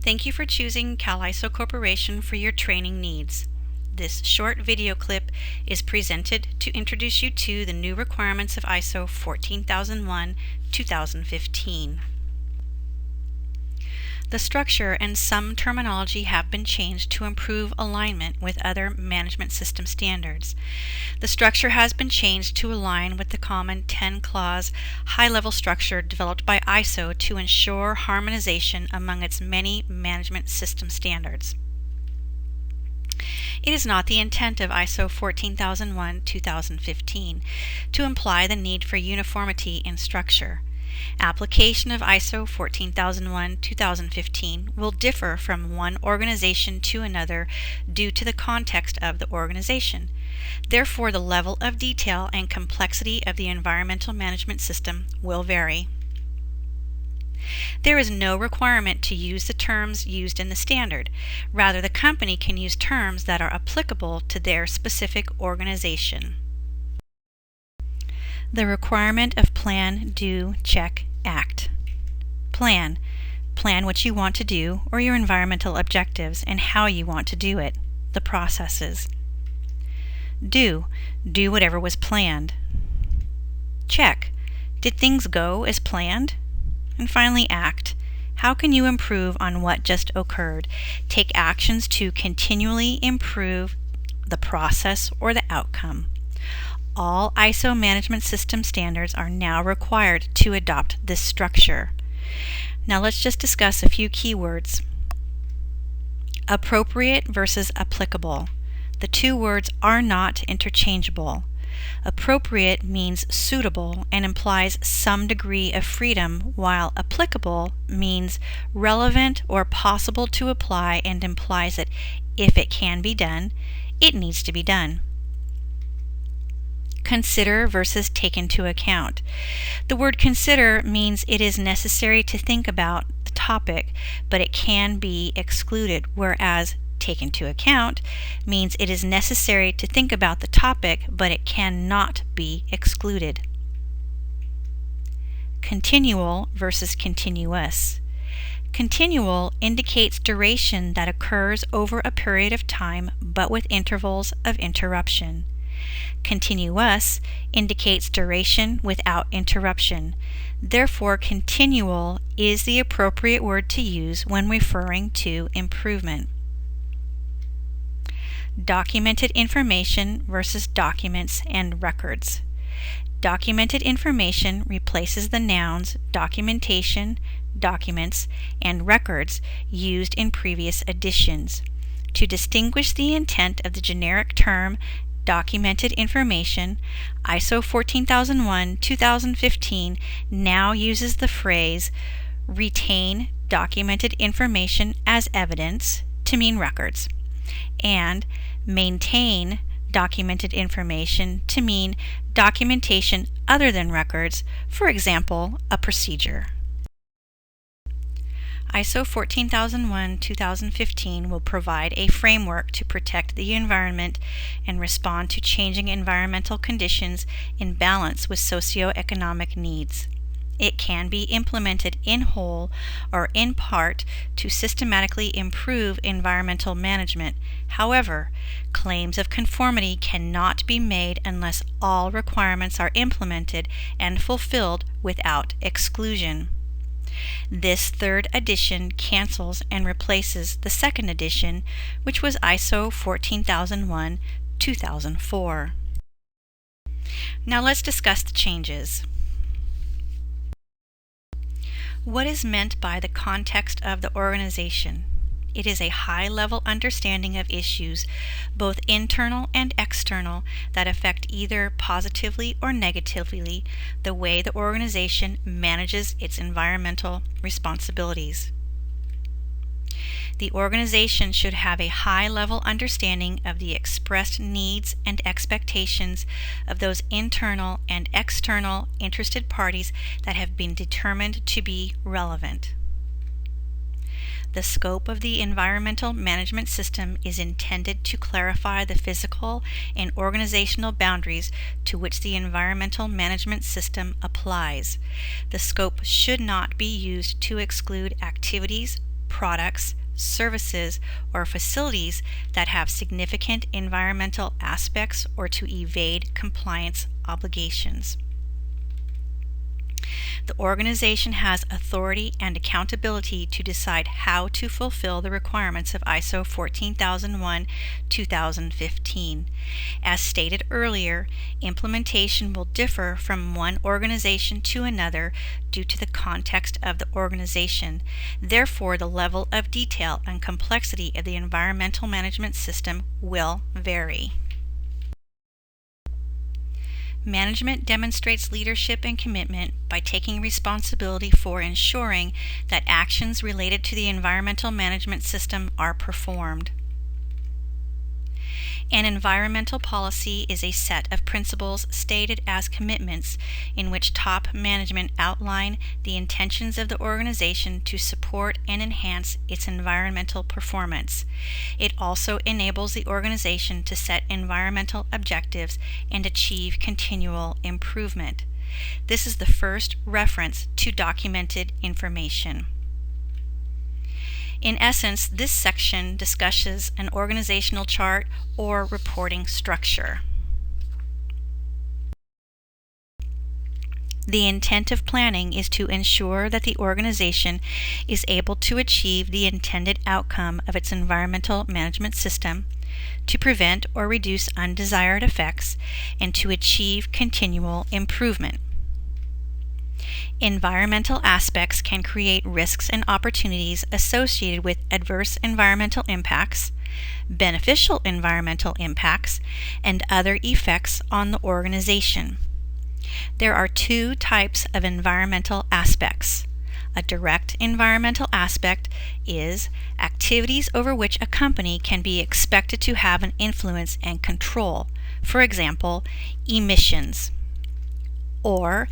Thank you for choosing CALISO Corporation for your training needs. This short video clip is presented to introduce you to the new requirements of ISO 14001-2015. The structure and some terminology have been changed to improve alignment with other management system standards. The structure has been changed to align with the common 10-clause high-level structure developed by ISO to ensure harmonization among its many management system standards. It is not the intent of ISO 14001-2015 to imply the need for uniformity in structure. Application of ISO 14001-2015 will differ from one organization to another due to the context of the organization. Therefore, the level of detail and complexity of the environmental management system will vary. There is no requirement to use the terms used in the standard. Rather, the company can use terms that are applicable to their specific organization. The requirement of plan, do, check, act. Plan. Plan what you want to do or your environmental objectives and how you want to do it, the processes. Do. Do whatever was planned. Check. Did things go as planned? And finally, act. How can you improve on what just occurred? Take actions to continually improve the process or the outcome. All ISO management system standards are now required to adopt this structure. Now let's just discuss a few keywords. Appropriate versus applicable. The two words are not interchangeable. Appropriate means suitable and implies some degree of freedom, while applicable means relevant or possible to apply and implies that if it can be done, it needs to be done. Consider versus take into account. The word consider means it is necessary to think about the topic, but it can be excluded, whereas take into account means it is necessary to think about the topic, but it cannot be excluded. Continual versus continuous. Continual indicates duration that occurs over a period of time, but with intervals of interruption. Continuous indicates duration without interruption. Therefore, continual is the appropriate word to use when referring to improvement. Documented information versus documents and records. Documented information replaces the nouns documentation, documents, and records used in previous editions. To distinguish the intent of the generic term documented information, ISO 14001-2015 now uses the phrase retain documented information as evidence to mean records, and maintain documented information to mean documentation other than records, for example, a procedure. ISO 14001-2015 will provide a framework to protect the environment and respond to changing environmental conditions in balance with socioeconomic needs. It can be implemented in whole or in part to systematically improve environmental management. However, claims of conformity cannot be made unless all requirements are implemented and fulfilled without exclusion. This third edition cancels and replaces the second edition, which was ISO 14001-2004. Now let's discuss the changes. What is meant by the context of the organization? It is a high-level understanding of issues, both internal and external, that affect either positively or negatively the way the organization manages its environmental responsibilities. The organization should have a high-level understanding of the expressed needs and expectations of those internal and external interested parties that have been determined to be relevant. The scope of the environmental management system is intended to clarify the physical and organizational boundaries to which the environmental management system applies. The scope should not be used to exclude activities products, services, or facilities that have significant environmental aspects or to evade compliance obligations. The organization has authority and accountability to decide how to fulfill the requirements of ISO 14001:2015. As stated earlier, implementation will differ from one organization to another due to the context of the organization. Therefore, the level of detail and complexity of the environmental management system will vary. Management demonstrates leadership and commitment by taking responsibility for ensuring that actions related to the environmental management system are performed. An environmental policy is a set of principles stated as commitments in which top management outline the intentions of the organization to support and enhance its environmental performance. It also enables the organization to set environmental objectives and achieve continual improvement. This is the first reference to documented information. In essence, this section discusses an organizational chart or reporting structure. The intent of planning is to ensure that the organization is able to achieve the intended outcome of its environmental management system, to prevent or reduce undesired effects, and to achieve continual improvement. Environmental aspects can create risks and opportunities associated with adverse environmental impacts, beneficial environmental impacts, and other effects on the organization. There are two types of environmental aspects. A direct environmental aspect is activities over which a company can be expected to have an influence and control, for example, emissions. Or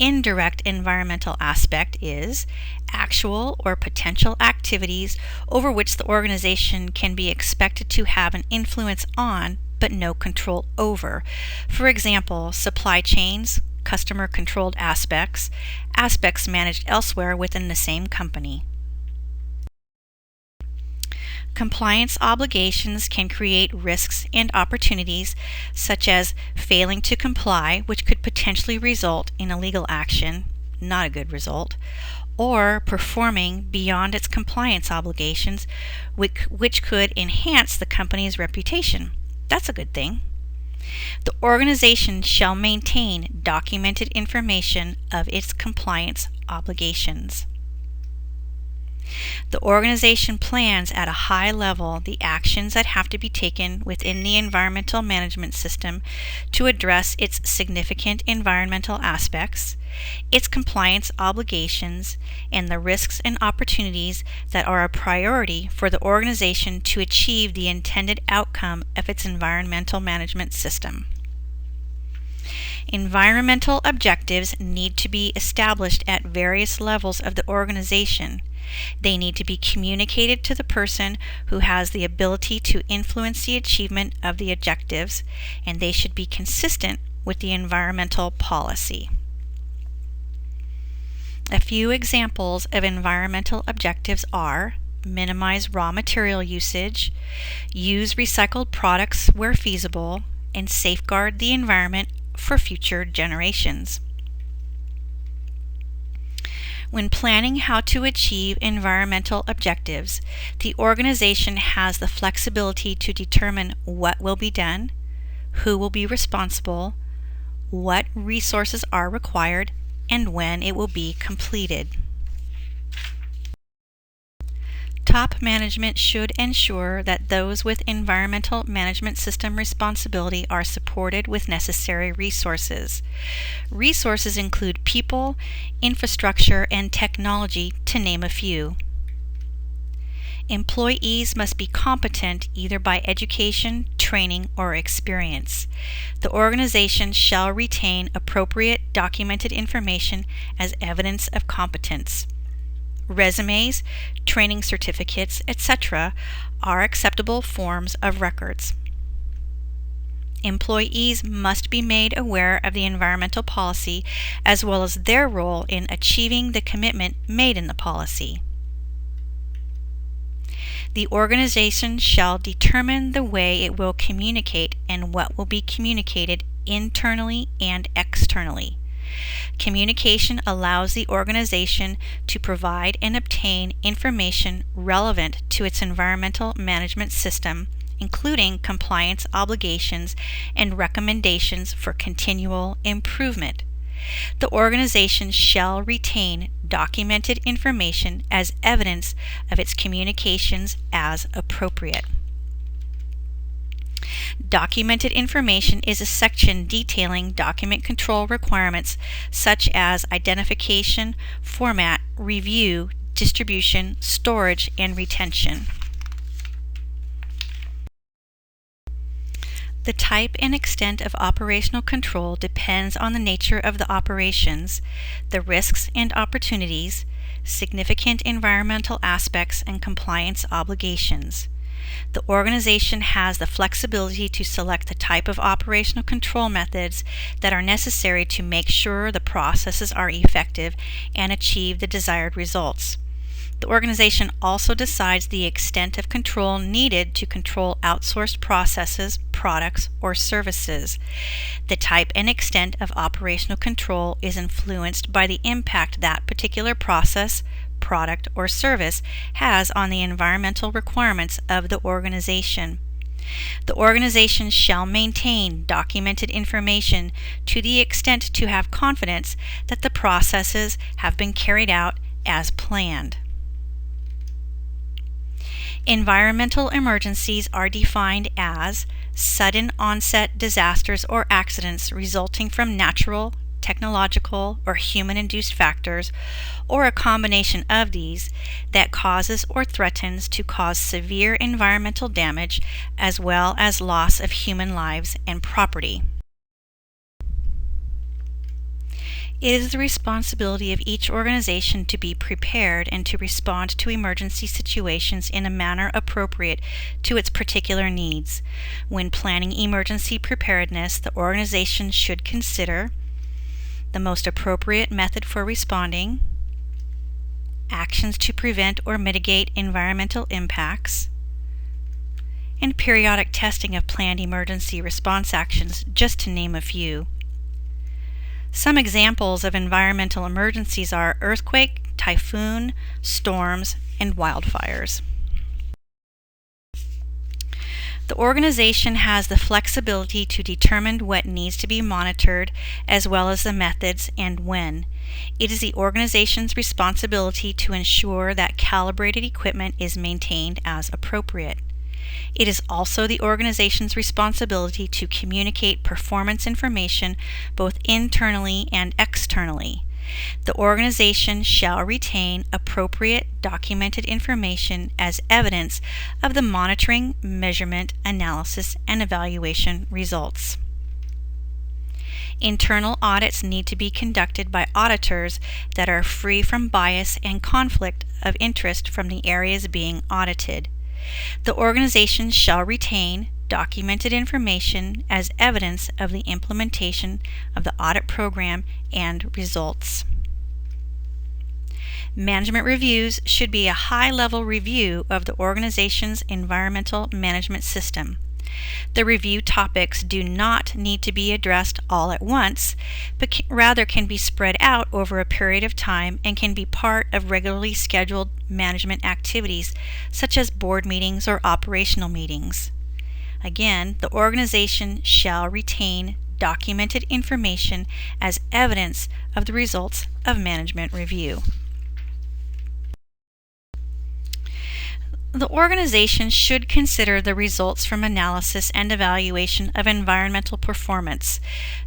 indirect environmental aspect is actual or potential activities over which the organization can be expected to have an influence on but no control over. For example, supply chains, customer-controlled aspects, aspects managed elsewhere within the same company. Compliance obligations can create risks and opportunities, such as failing to comply, which could potentially result in a legal action, not a good result, or performing beyond its compliance obligations, which could enhance the company's reputation. That's a good thing. The organization shall maintain documented information of its compliance obligations. The organization plans at a high level the actions that have to be taken within the environmental management system to address its significant environmental aspects, its compliance obligations, and the risks and opportunities that are a priority for the organization to achieve the intended outcome of its environmental management system. Environmental objectives need to be established at various levels of the organization. They need to be communicated to the person who has the ability to influence the achievement of the objectives, and they should be consistent with the environmental policy. A few examples of environmental objectives are: minimize raw material usage, use recycled products where feasible, and safeguard the environment for future generations. When planning how to achieve environmental objectives, the organization has the flexibility to determine what will be done, who will be responsible, what resources are required, and when it will be completed. Top management should ensure that those with environmental management system responsibility are supported with necessary resources. Resources include people, infrastructure, and technology, to name a few. Employees must be competent either by education, training, or experience. The organization shall retain appropriate documented information as evidence of competence. Resumes, training certificates, etc. are acceptable forms of records. Employees must be made aware of the environmental policy as well as their role in achieving the commitment made in the policy. The organization shall determine the way it will communicate and what will be communicated internally and externally. Communication allows the organization to provide and obtain information relevant to its environmental management system, including compliance obligations and recommendations for continual improvement. The organization shall retain documented information as evidence of its communications as appropriate. Documented information is a section detailing document control requirements such as identification, format, review, distribution, storage, and retention. The type and extent of operational control depends on the nature of the operations, the risks and opportunities, significant environmental aspects, and compliance obligations. The organization has the flexibility to select the type of operational control methods that are necessary to make sure the processes are effective and achieve the desired results. The organization also decides the extent of control needed to control outsourced processes, products, or services. The type and extent of operational control is influenced by the impact that particular process, product, or service has on the environmental requirements of the organization. The organization shall maintain documented information to the extent to have confidence that the processes have been carried out as planned. Environmental emergencies are defined as sudden onset disasters or accidents resulting from natural, technological, or human-induced factors, or a combination of these, that causes or threatens to cause severe environmental damage as well as loss of human lives and property. It is the responsibility of each organization to be prepared and to respond to emergency situations in a manner appropriate to its particular needs. When planning emergency preparedness, the organization should consider the most appropriate method for responding, actions to prevent or mitigate environmental impacts, and periodic testing of planned emergency response actions, just to name a few. Some examples of environmental emergencies are earthquake, typhoon, storms, and wildfires. The organization has the flexibility to determine what needs to be monitored as well as the methods and when. It is the organization's responsibility to ensure that calibrated equipment is maintained as appropriate. It is also the organization's responsibility to communicate performance information both internally and externally. The organization shall retain appropriate documented information as evidence of the monitoring, measurement, analysis, and evaluation results. Internal audits need to be conducted by auditors that are free from bias and conflict of interest from the areas being audited. The organization shall retain documented information as evidence of the implementation of the audit program and results. Management reviews should be a high-level review of the organization's environmental management system. The review topics do not need to be addressed all at once, but rather can be spread out over a period of time and can be part of regularly scheduled management activities such as board meetings or operational meetings. Again, the organization shall retain documented information as evidence of the results of management review. The organization should consider the results from analysis and evaluation of environmental performance,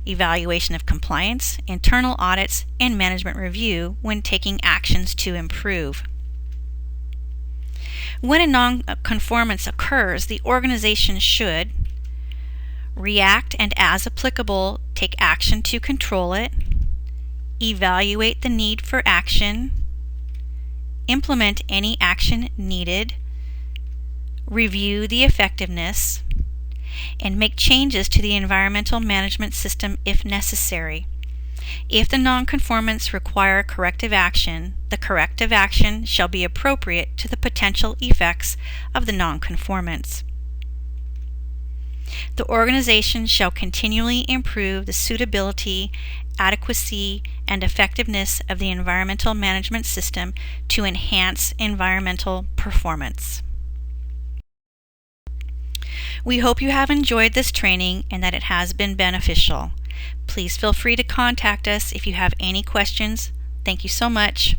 evaluation of compliance, internal audits, and management review when taking actions to improve. When a non-conformance occurs, the organization should react and, as applicable, take action to control it, evaluate the need for action, implement any action needed, review the effectiveness, and make changes to the environmental management system if necessary. If the nonconformants require corrective action, the corrective action shall be appropriate to the potential effects of the nonconformants. The organization shall continually improve the suitability, adequacy, and effectiveness of the environmental management system to enhance environmental performance. We hope you have enjoyed this training and that it has been beneficial. Please feel free to contact us if you have any questions. Thank you so much.